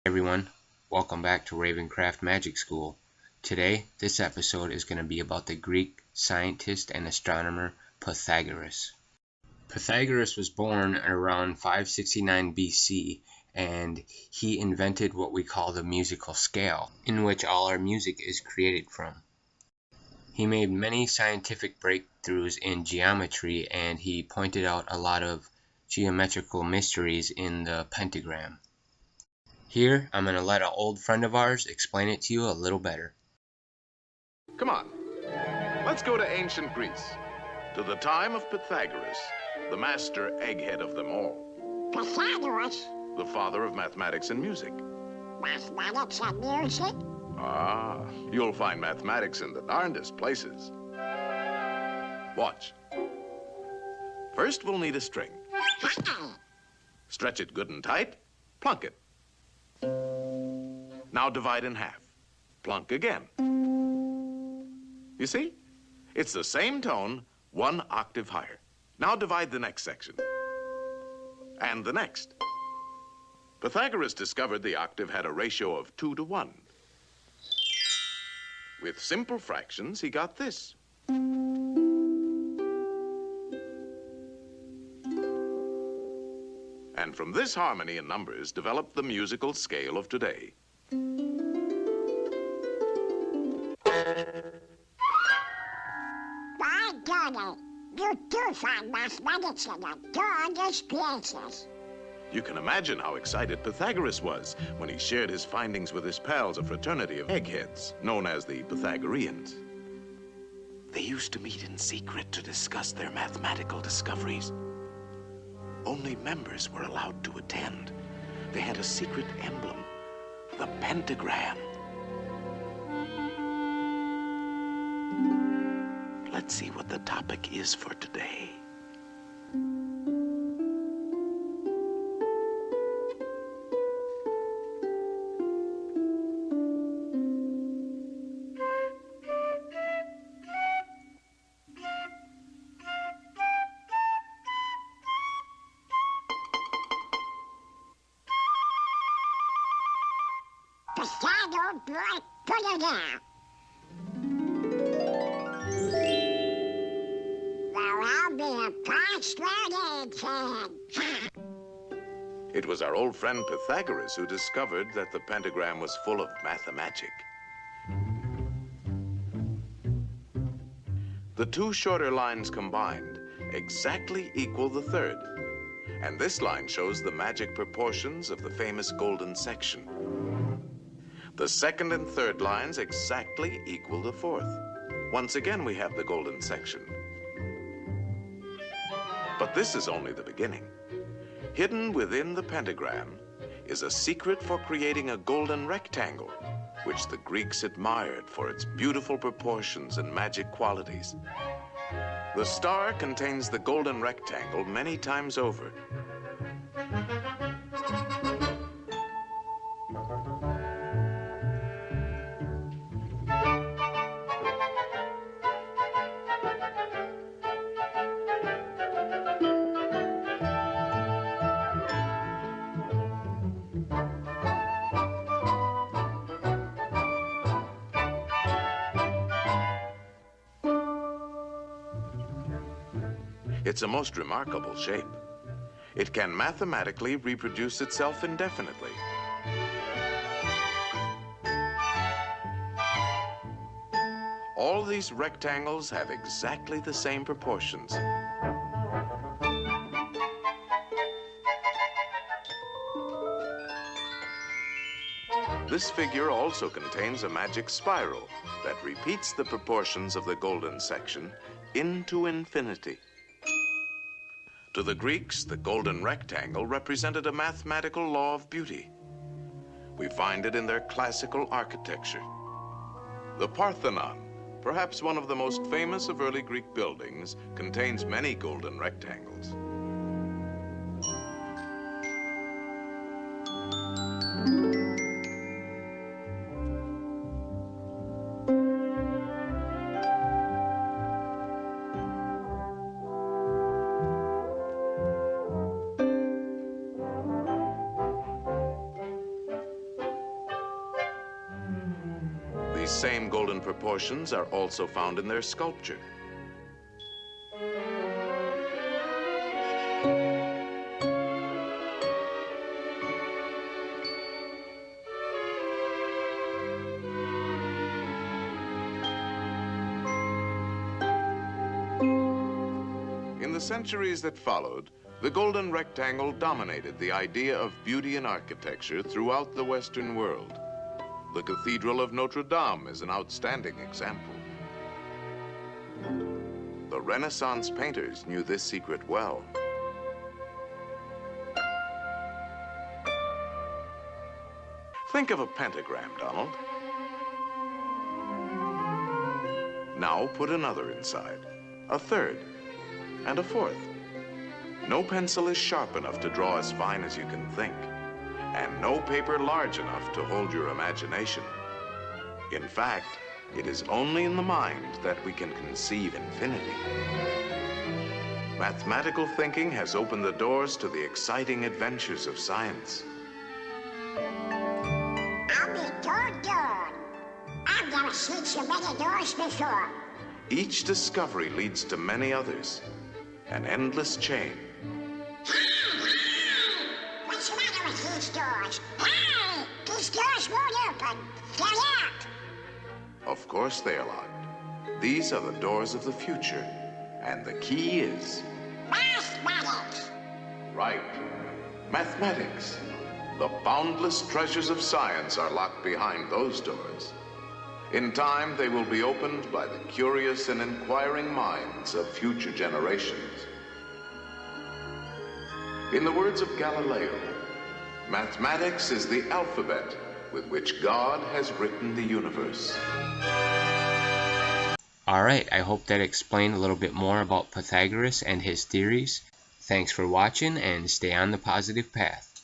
Everyone, welcome back to RavenzCraft Magic School. Today, this episode is going to be about the Greek scientist and astronomer Pythagoras. Pythagoras was born around 569 BC, and he invented what we call the musical scale, in which all our music is created from. He made many scientific breakthroughs in geometry, and he pointed out a lot of geometrical mysteries in the pentagram. Here, I'm going to let an old friend of ours explain it to you a little better. Come on, let's go to ancient Greece, to the time of Pythagoras, the master egghead of them all. Pythagoras? The father of mathematics and music. Mathematics and music? Ah, you'll find mathematics in the darndest places. Watch. First, we'll need a string. Stretch it good and tight, plunk it. Now divide in half. Plunk again. You see? It's the same tone, one octave higher. Now divide the next section. And the next. Pythagoras discovered the octave had a ratio of 2 to 1. With simple fractions, he got this. And from this harmony in numbers developed the musical scale of today. By golly, you do find mathematics in the darndest places. You can imagine how excited Pythagoras was when he shared his findings with his pals, a fraternity of eggheads, known as the Pythagoreans. They used to meet in secret to discuss their mathematical discoveries. Only members were allowed to attend. They had a secret emblem, the pentagram. Let's see what the topic is for today. Pythagoras, boy, put it down. Well, I'll be a frustrated kid. It was our old friend Pythagoras who discovered that the pentagram was full of mathmagick. The two shorter lines combined exactly equal the third. And this line shows the magic proportions of the famous golden section. The second and third lines exactly equal the fourth. Once again, we have the golden section. But this is only the beginning. Hidden within the pentagram is a secret for creating a golden rectangle, which the Greeks admired for its beautiful proportions and magic qualities. The star contains the golden rectangle many times over. It's a most remarkable shape. It can mathematically reproduce itself indefinitely. All these rectangles have exactly the same proportions. This figure also contains a magic spiral that repeats the proportions of the golden section into infinity. To the Greeks, the golden rectangle represented a mathematical law of beauty. We find it in their classical architecture. The Parthenon, perhaps one of the most famous of early Greek buildings, contains many golden rectangles. These same golden proportions are also found in their sculpture. In the centuries that followed, the golden rectangle dominated the idea of beauty in architecture throughout the Western world. The Cathedral of Notre Dame is an outstanding example. The Renaissance painters knew this secret well. Think of a pentagram, Donald. Now put another inside, a third, and a fourth. No pencil is sharp enough to draw as fine as you can think, and no paper large enough to hold your imagination. In fact, it is only in the mind that we can conceive infinity. Mathematical thinking has opened the doors to the exciting adventures of science. I'll be doggone. I've never seen so many doors before. Each discovery leads to many others, an endless chain. What's the matter with these doors? Hey! These doors won't open. They're locked. Of course they are locked. These are the doors of the future, and the key is... Mathematics. Right. Mathematics. The boundless treasures of science are locked behind those doors. In time, they will be opened by the curious and inquiring minds of future generations. In the words of Galileo, mathematics is the alphabet with which God has written the universe. Alright, I hope that explained a little bit more about Pythagoras and his theories. Thanks for watching and stay on the positive path.